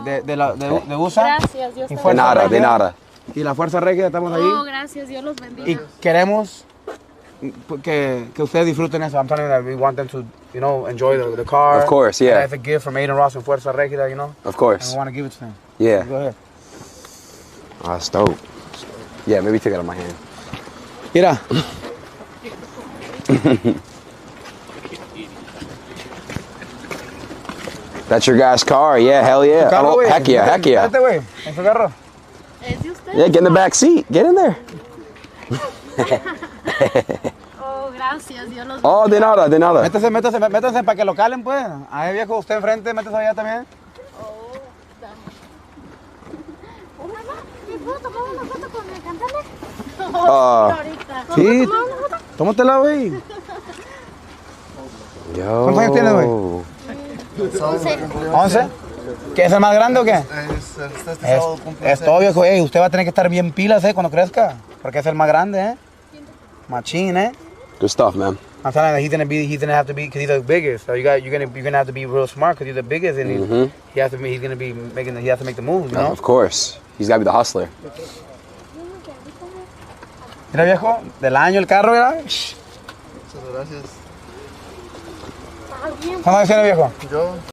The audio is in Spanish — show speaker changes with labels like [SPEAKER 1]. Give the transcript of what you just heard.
[SPEAKER 1] de USA.
[SPEAKER 2] Gracias, Dios te
[SPEAKER 1] De
[SPEAKER 3] nada, de nada.
[SPEAKER 1] Y la Fuerza Régida, estamos ahí.
[SPEAKER 2] Oh, gracias, Dios los bendiga.
[SPEAKER 1] Y queremos que ustedes disfruten eso. I'm telling you that we want them to, you know, enjoy the car.
[SPEAKER 3] Of course, yeah.
[SPEAKER 1] And it's a gift from Adin Ross and Fuerza Régida, you know.
[SPEAKER 3] Of
[SPEAKER 1] And
[SPEAKER 3] course.
[SPEAKER 1] we want to give it to them.
[SPEAKER 3] Yeah.
[SPEAKER 1] Go ahead.
[SPEAKER 3] Oh, that's dope. Yeah, maybe take it out of my hand.
[SPEAKER 1] Mira.
[SPEAKER 3] That's your guy's car. Yeah, hell yeah.
[SPEAKER 1] Carro, güey.
[SPEAKER 3] Heck yeah, heck yeah.
[SPEAKER 1] Espérate, güey. En su carro.
[SPEAKER 2] ¿Es de usted?
[SPEAKER 3] Yeah, get in the back seat. Get in there.
[SPEAKER 2] Oh, gracias, Dios los bendiga.
[SPEAKER 3] Oh, de nada, de nada.
[SPEAKER 1] Métanse para que lo calen, pues. Ahí, viejo, usted enfrente, métase allá también.
[SPEAKER 2] Oh, dame. ¿Me puedo tomar una foto con el cantante? Ahorita.
[SPEAKER 1] Sí. Tómatela, güey.
[SPEAKER 3] Yo.
[SPEAKER 1] ¿Cuántos años tienes, güey? 11. ¿Qué es el más grande o qué? Es todo, viejo. Ey, usted va a tener que estar bien pilas, cuando crezca. Porque es el más grande, Machín,
[SPEAKER 3] Good stuff, man.
[SPEAKER 1] I'm telling you that he's gonna have to be, because he's the biggest. So you're gonna have to be real smart because you're the biggest, and he has to make the moves, you know?
[SPEAKER 3] Of course. He's got to be the hustler.
[SPEAKER 1] Mira, viejo, del año el carro, ¿verdad?
[SPEAKER 4] Muchas gracias.
[SPEAKER 1] ¿Cuántos años tiene, viejo?
[SPEAKER 4] Yo